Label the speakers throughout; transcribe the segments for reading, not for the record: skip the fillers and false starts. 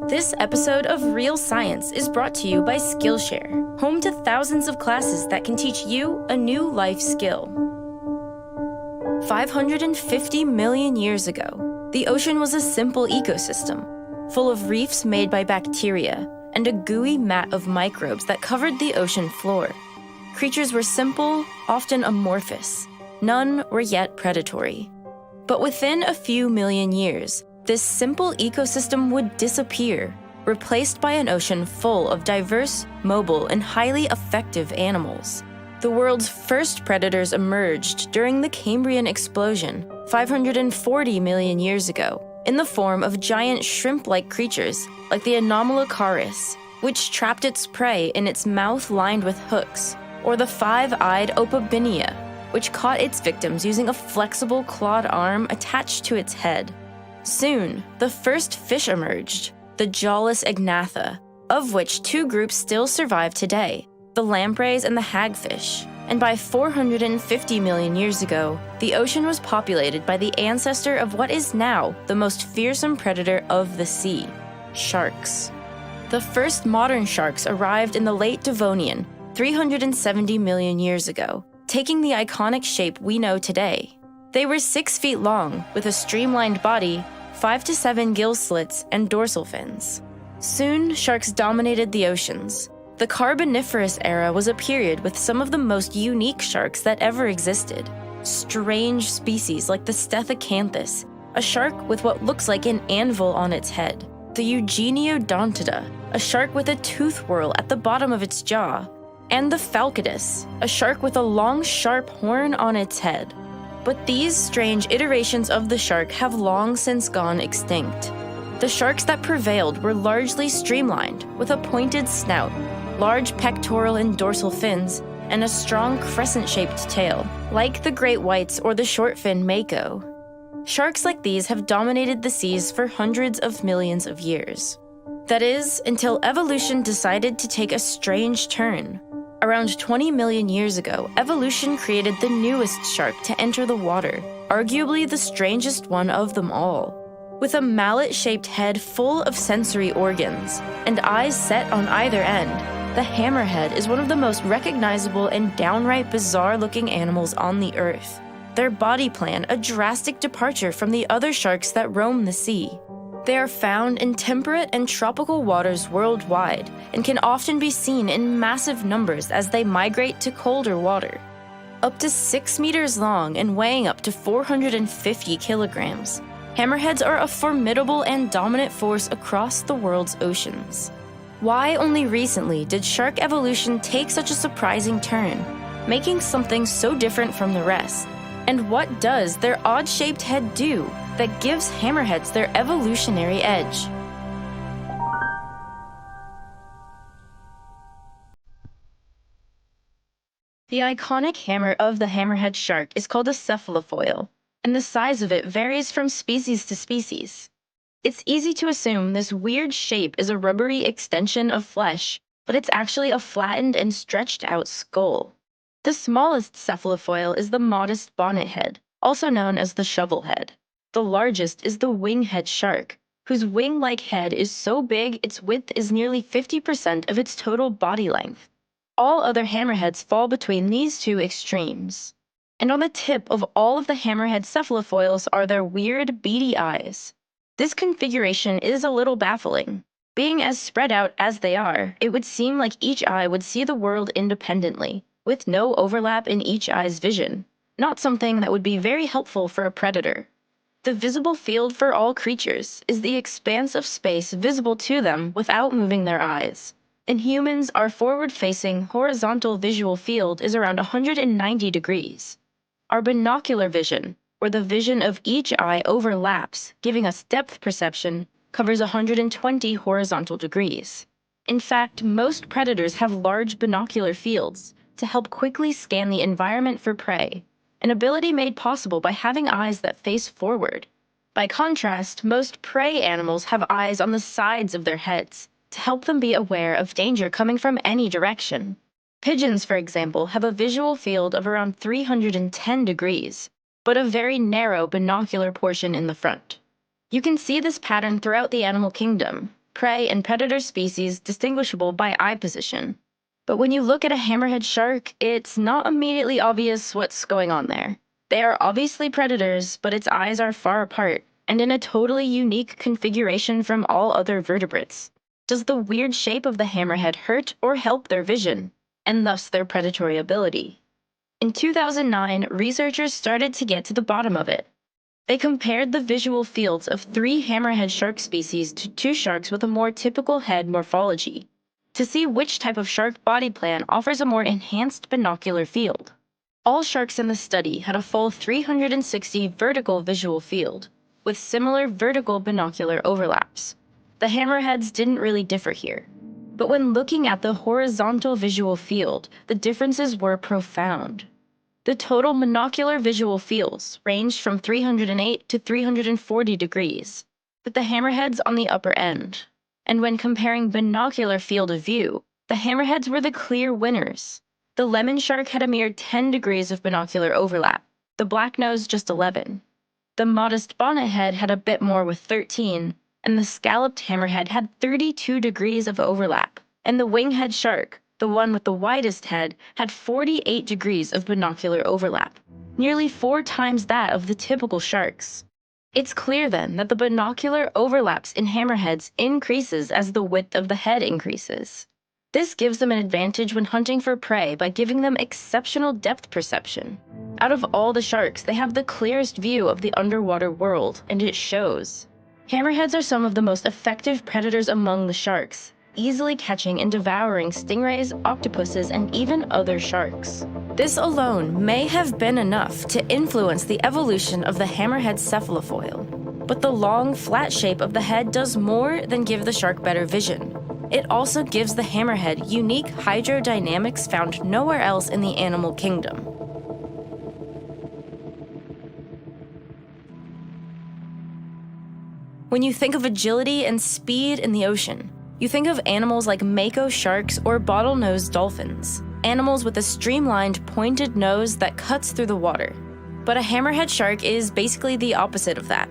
Speaker 1: This episode of Real Science is brought to you by Skillshare, home to thousands of classes that can teach you a new life skill. 550 million years ago, the ocean was a simple ecosystem, full of reefs made by bacteria and a gooey mat of microbes that covered the ocean floor. Creatures were simple, often amorphous. None were yet predatory. But within a few million years, this simple ecosystem would disappear, replaced by an ocean full of diverse, mobile, and highly effective animals. The world's first predators emerged during the Cambrian explosion 540 million years ago in the form of giant shrimp-like creatures like the Anomalocaris, which trapped its prey in its mouth lined with hooks, or the five-eyed Opabinia, which caught its victims using a flexible clawed arm attached to its head. Soon, the first fish emerged, the jawless Agnatha, of which two groups still survive today, the lampreys and the hagfish. And by 450 million years ago, the ocean was populated by the ancestor of what is now the most fearsome predator of the sea, sharks. The first modern sharks arrived in the late Devonian, 370 million years ago, taking the iconic shape we know today. They were 6 feet long, with a streamlined body, 5 to 7 gill slits, and dorsal fins. Soon, sharks dominated the oceans. The Carboniferous era was a period with some of the most unique sharks that ever existed. Strange species like the Stethocanthus, a shark with what looks like an anvil on its head. The Eugeniodontida, a shark with a tooth whorl at the bottom of its jaw. And the Falcodus, a shark with a long, sharp horn on its head. But these strange iterations of the shark have long since gone extinct. The sharks that prevailed were largely streamlined, with a pointed snout, large pectoral and dorsal fins, and a strong crescent-shaped tail, like the great whites or the short-fin mako. Sharks like these have dominated the seas for hundreds of millions of years. That is, until evolution decided to take a strange turn. Around 20 million years ago, evolution created the newest shark to enter the water, arguably the strangest one of them all. With a mallet-shaped head full of sensory organs, and eyes set on either end, the hammerhead is one of the most recognizable and downright bizarre-looking animals on the Earth. Their body plan a drastic departure from the other sharks that roam the sea. They are found in temperate and tropical waters worldwide and can often be seen in massive numbers as they migrate to colder water. Up to 6 meters long and weighing up to 450 kilograms, hammerheads are a formidable and dominant force across the world's oceans. Why only recently did shark evolution take such a surprising turn, making something so different from the rest? And what does their odd-shaped head do that gives hammerheads their evolutionary edge? The iconic hammer of the hammerhead shark is called a cephalofoil, and the size of it varies from species to species. It's easy to assume this weird shape is a rubbery extension of flesh, but it's actually a flattened and stretched out skull. The smallest cephalofoil is the modest bonnethead, also known as the shovelhead. The largest is the winghead shark, whose wing-like head is so big its width is nearly 50% of its total body length. All other hammerheads fall between these two extremes. And on the tip of all of the hammerhead cephalofoils are their weird, beady eyes. This configuration is a little baffling. Being as spread out as they are, it would seem like each eye would see the world independently, with no overlap in each eye's vision, not something that would be very helpful for a predator. The visible field for all creatures is the expanse of space visible to them without moving their eyes. In humans, our forward-facing horizontal visual field is around 190 degrees. Our binocular vision, where the vision of each eye overlaps, giving us depth perception, covers 120 horizontal degrees. In fact, most predators have large binocular fields to help quickly scan the environment for prey, an ability made possible by having eyes that face forward. By contrast, most prey animals have eyes on the sides of their heads to help them be aware of danger coming from any direction. Pigeons, for example, have a visual field of around 310 degrees, but a very narrow binocular portion in the front. You can see this pattern throughout the animal kingdom. prey and predator species distinguishable by eye position. But when you look at a hammerhead shark, it's not immediately obvious what's going on there. They are obviously predators, but its eyes are far apart and in a totally unique configuration from all other vertebrates. Does the weird shape of the hammerhead hurt or help their vision, and thus their predatory ability? In 2009, researchers started to get to the bottom of it. They compared the visual fields of 3 hammerhead shark species to 2 sharks with a more typical head morphology, to see which type of shark body plan offers a more enhanced binocular field. All sharks in the study had a full 360 vertical visual field, with similar vertical binocular overlaps. The hammerheads didn't really differ here. But when looking at the horizontal visual field, the differences were profound. The total monocular visual fields ranged from 308 to 340 degrees, with the hammerheads on the upper end. And when comparing binocular field of view, the hammerheads were the clear winners. The lemon shark had a mere 10 degrees of binocular overlap, the blacknose just 11. The modest bonnethead had a bit more with 13, and the scalloped hammerhead had 32 degrees of overlap, and the winghead shark, the one with the widest head, had 48 degrees of binocular overlap, nearly 4 times that of the typical sharks. It's clear then that the binocular overlaps in hammerheads increases as the width of the head increases. This gives them an advantage when hunting for prey by giving them exceptional depth perception. Out of all the sharks, they have the clearest view of the underwater world, and it shows. Hammerheads are some of the most effective predators among the sharks, easily catching and devouring stingrays, octopuses, and even other sharks. This alone may have been enough to influence the evolution of the hammerhead cephalofoil. But the long, flat shape of the head does more than give the shark better vision. It also gives the hammerhead unique hydrodynamics found nowhere else in the animal kingdom. When you think of agility and speed in the ocean, you think of animals like mako sharks or bottlenose dolphins, animals with a streamlined, pointed nose that cuts through the water. But a hammerhead shark is basically the opposite of that.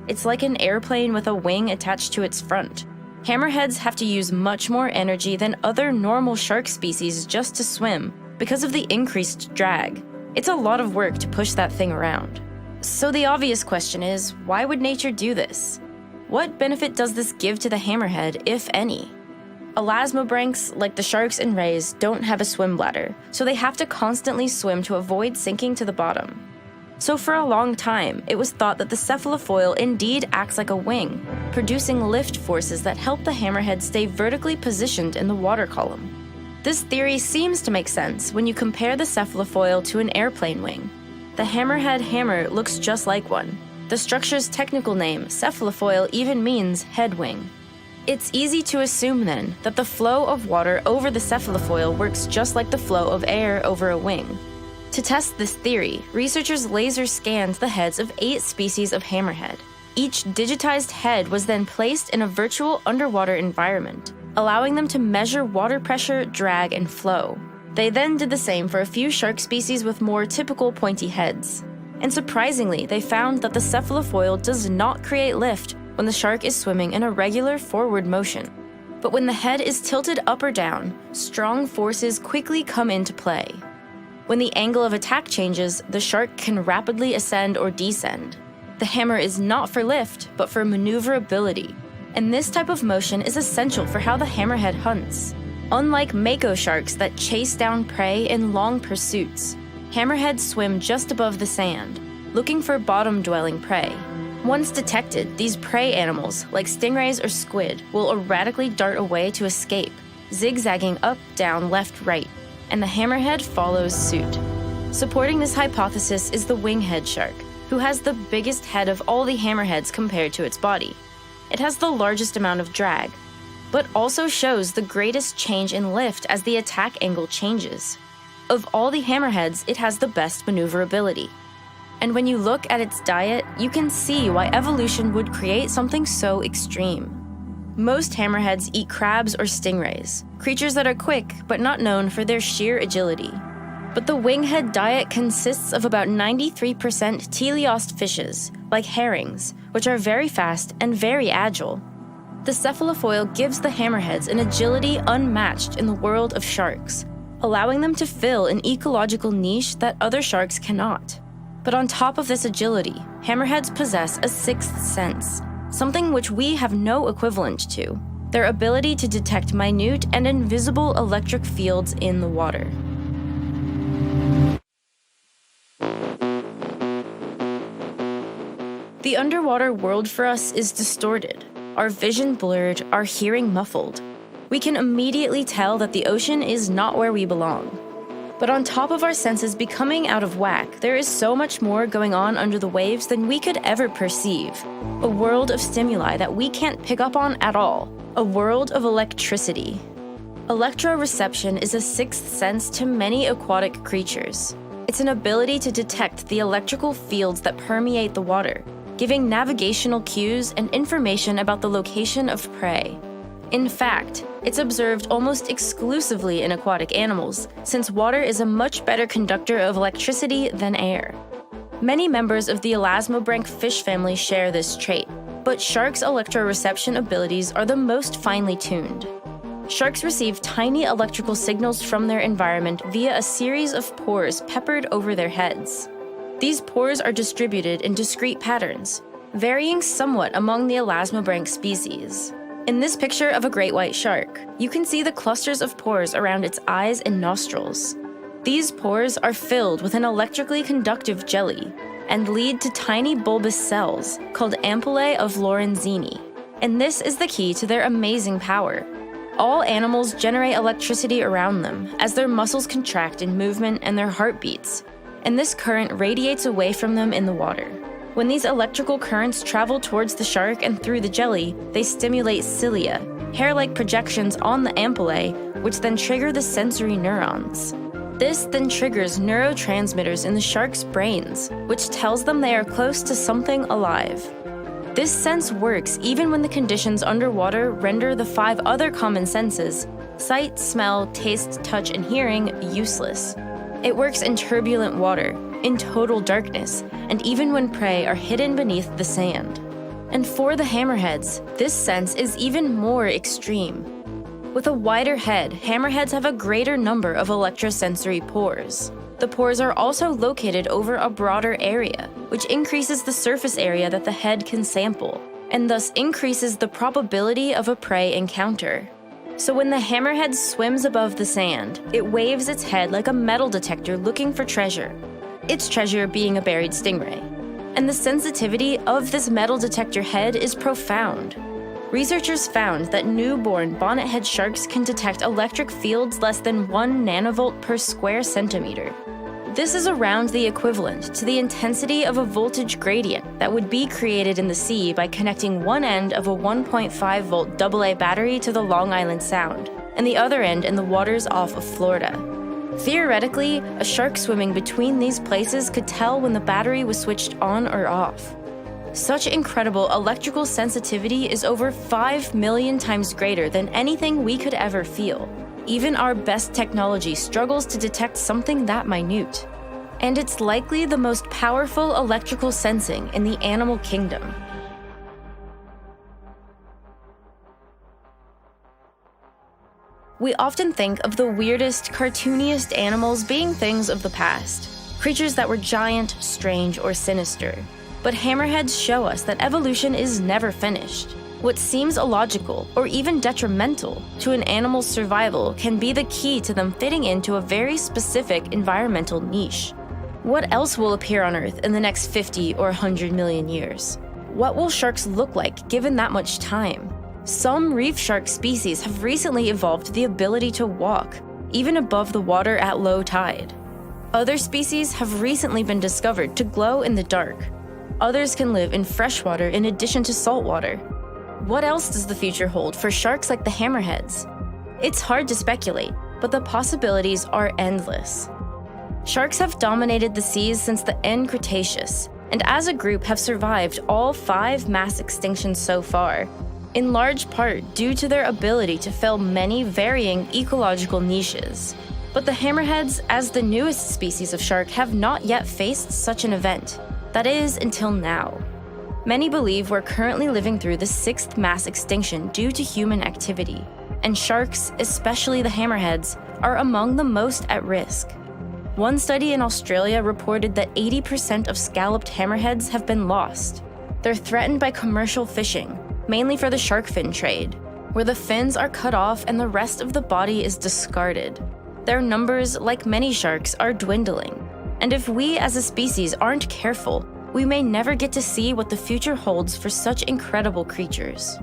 Speaker 1: It's like an airplane with a wing attached to its front. Hammerheads have to use much more energy than other normal shark species just to swim because of the increased drag. It's a lot of work to push that thing around. So the obvious question is, why would nature do this? What benefit does this give to the hammerhead, if any? Elasmobranchs, like the sharks and rays, don't have a swim bladder, so they have to constantly swim to avoid sinking to the bottom. So for a long time, it was thought that the cephalofoil indeed acts like a wing, producing lift forces that help the hammerhead stay vertically positioned in the water column. This theory seems to make sense when you compare the cephalofoil to an airplane wing. The hammerhead hammer looks just like one. The structure's technical name, cephalofoil, even means head wing. It's easy to assume then that the flow of water over the cephalofoil works just like the flow of air over a wing. To test this theory, researchers laser scanned the heads of 8 species of hammerhead. Each digitized head was then placed in a virtual underwater environment, allowing them to measure water pressure, drag, and flow. They then did the same for a few shark species with more typical pointy heads. And surprisingly, they found that the cephalofoil does not create lift when the shark is swimming in a regular forward motion. But when the head is tilted up or down, strong forces quickly come into play. When the angle of attack changes, the shark can rapidly ascend or descend. The hammer is not for lift, but for maneuverability. And this type of motion is essential for how the hammerhead hunts. Unlike mako sharks that chase down prey in long pursuits, hammerheads swim just above the sand, looking for bottom-dwelling prey. Once detected, these prey animals, like stingrays or squid, will erratically dart away to escape, zigzagging up, down, left, right, and the hammerhead follows suit. Supporting this hypothesis is the winghead shark, who has the biggest head of all the hammerheads compared to its body. It has the largest amount of drag, but also shows the greatest change in lift as the attack angle changes. Of all the hammerheads, it has the best maneuverability. And when you look at its diet, you can see why evolution would create something so extreme. Most hammerheads eat crabs or stingrays, creatures that are quick but not known for their sheer agility. But the winghead diet consists of about 93% teleost fishes, like herrings, which are very fast and very agile. The cephalofoil gives the hammerheads an agility unmatched in the world of sharks, allowing them to fill an ecological niche that other sharks cannot. But on top of this agility, hammerheads possess a sixth sense, something which we have no equivalent to: their ability to detect minute and invisible electric fields in the water. The underwater world for us is distorted, our vision blurred, our hearing muffled. We can immediately tell that the ocean is not where we belong. But on top of our senses becoming out of whack, there is so much more going on under the waves than we could ever perceive. A world of stimuli that we can't pick up on at all. A world of electricity. Electroreception is a sixth sense to many aquatic creatures. It's an ability to detect the electrical fields that permeate the water, giving navigational cues and information about the location of prey. In fact, it's observed almost exclusively in aquatic animals, since water is a much better conductor of electricity than air. Many members of the elasmobranch fish family share this trait, but sharks' electroreception abilities are the most finely tuned. Sharks receive tiny electrical signals from their environment via a series of pores peppered over their heads. These pores are distributed in discrete patterns, varying somewhat among the elasmobranch species. In this picture of a great white shark, you can see the clusters of pores around its eyes and nostrils. These pores are filled with an electrically conductive jelly and lead to tiny bulbous cells called ampullae of Lorenzini. And this is the key to their amazing power. All animals generate electricity around them as their muscles contract in movement and their heart beats, and this current radiates away from them in the water. When these electrical currents travel towards the shark and through the jelly, they stimulate cilia, hair-like projections on the ampullae, which then trigger the sensory neurons. This then triggers neurotransmitters in the shark's brains, which tells them they are close to something alive. This sense works even when the conditions underwater render the 5 other common senses, sight, smell, taste, touch, and hearing, useless. It works in turbulent water, in total darkness, and even when prey are hidden beneath the sand. And for the hammerheads, this sense is even more extreme. With a wider head, hammerheads have a greater number of electrosensory pores. The pores are also located over a broader area, which increases the surface area that the head can sample, and thus increases the probability of a prey encounter. So when the hammerhead swims above the sand, it waves its head like a metal detector looking for treasure, its treasure being a buried stingray. And the sensitivity of this metal detector head is profound. Researchers found that newborn bonnethead sharks can detect electric fields less than 1 nanovolt per square centimeter. This is around the equivalent to the intensity of a voltage gradient that would be created in the sea by connecting one end of a 1.5 volt AA battery to the Long Island Sound, and the other end in the waters off of Florida. Theoretically, a shark swimming between these places could tell when the battery was switched on or off. Such incredible electrical sensitivity is over 5 million times greater than anything we could ever feel. Even our best technology struggles to detect something that minute. And it's likely the most powerful electrical sensing in the animal kingdom. We often think of the weirdest, cartooniest animals being things of the past, creatures that were giant, strange, or sinister. But hammerheads show us that evolution is never finished. What seems illogical or even detrimental to an animal's survival can be the key to them fitting into a very specific environmental niche. What else will appear on Earth in the next 50 or 100 million years? What will sharks look like given that much time? Some reef shark species have recently evolved the ability to walk, even above the water at low tide. Other species have recently been discovered to glow in the dark. Others can live in freshwater in addition to saltwater. What else does the future hold for sharks like the hammerheads? It's hard to speculate, but the possibilities are endless. Sharks have dominated the seas since the end Cretaceous, and as a group have survived all 5 mass extinctions so far, in large part due to their ability to fill many varying ecological niches. But the hammerheads, as the newest species of shark, have not yet faced such an event. That is, until now. Many believe we're currently living through the sixth mass extinction due to human activity, and sharks, especially the hammerheads, are among the most at risk. One study in Australia reported that 80% of scalloped hammerheads have been lost. They're threatened by commercial fishing, mainly for the shark fin trade, where the fins are cut off and the rest of the body is discarded. Their numbers, like many sharks, are dwindling, and if we as a species aren't careful, we may never get to see what the future holds for such incredible creatures.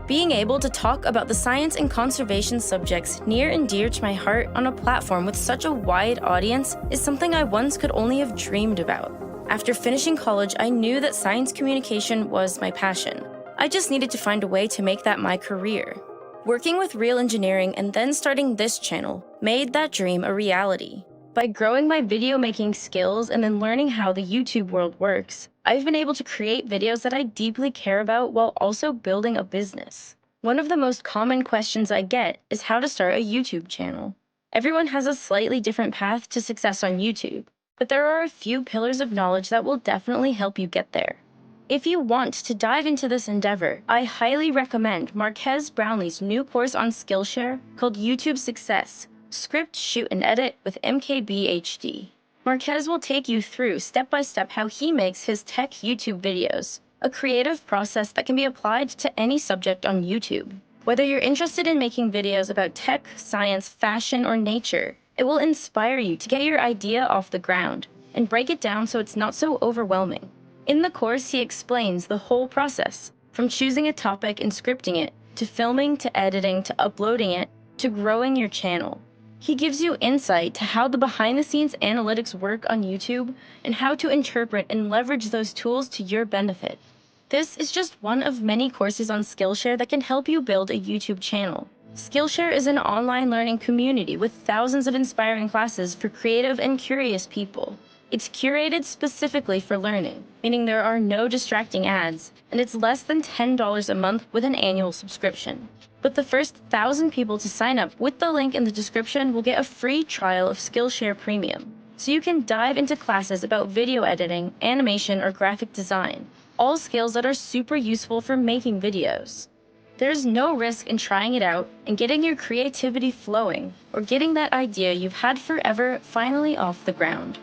Speaker 1: Being able to talk about the science and conservation subjects near and dear to my heart on a platform with such a wide audience is something I once could only have dreamed about. After finishing college, I knew that science communication was my passion. I just needed to find a way to make that my career. Working with Real Engineering and then starting this channel made that dream a reality. By growing my video making skills and then learning how the YouTube world works, I've been able to create videos that I deeply care about while also building a business. One of the most common questions I get is how to start a YouTube channel. Everyone has a slightly different path to success on YouTube, but there are a few pillars of knowledge that will definitely help you get there. If you want to dive into this endeavor, I highly recommend Marques Brownlee's new course on Skillshare called YouTube Success: Script, Shoot, and Edit with MKBHD. Marques will take you through step-by-step how he makes his tech YouTube videos, a creative process that can be applied to any subject on YouTube. Whether you're interested in making videos about tech, science, fashion, or nature, it will inspire you to get your idea off the ground and break it down so it's not so overwhelming. In the course, he explains the whole process, from choosing a topic and scripting it, to filming, to editing, to uploading it, to growing your channel. He gives you insight to how the behind-the-scenes analytics work on YouTube and how to interpret and leverage those tools to your benefit. This is just one of many courses on Skillshare that can help you build a YouTube channel. Skillshare is an online learning community with thousands of inspiring classes for creative and curious people. It's curated specifically for learning, meaning there are no distracting ads, and it's less than $10 a month with an annual subscription. But the first 1,000 people to sign up with the link in the description will get a free trial of Skillshare Premium, so you can dive into classes about video editing, animation, or graphic design, all skills that are super useful for making videos. There's no risk in trying it out and getting your creativity flowing, or getting that idea you've had forever finally off the ground.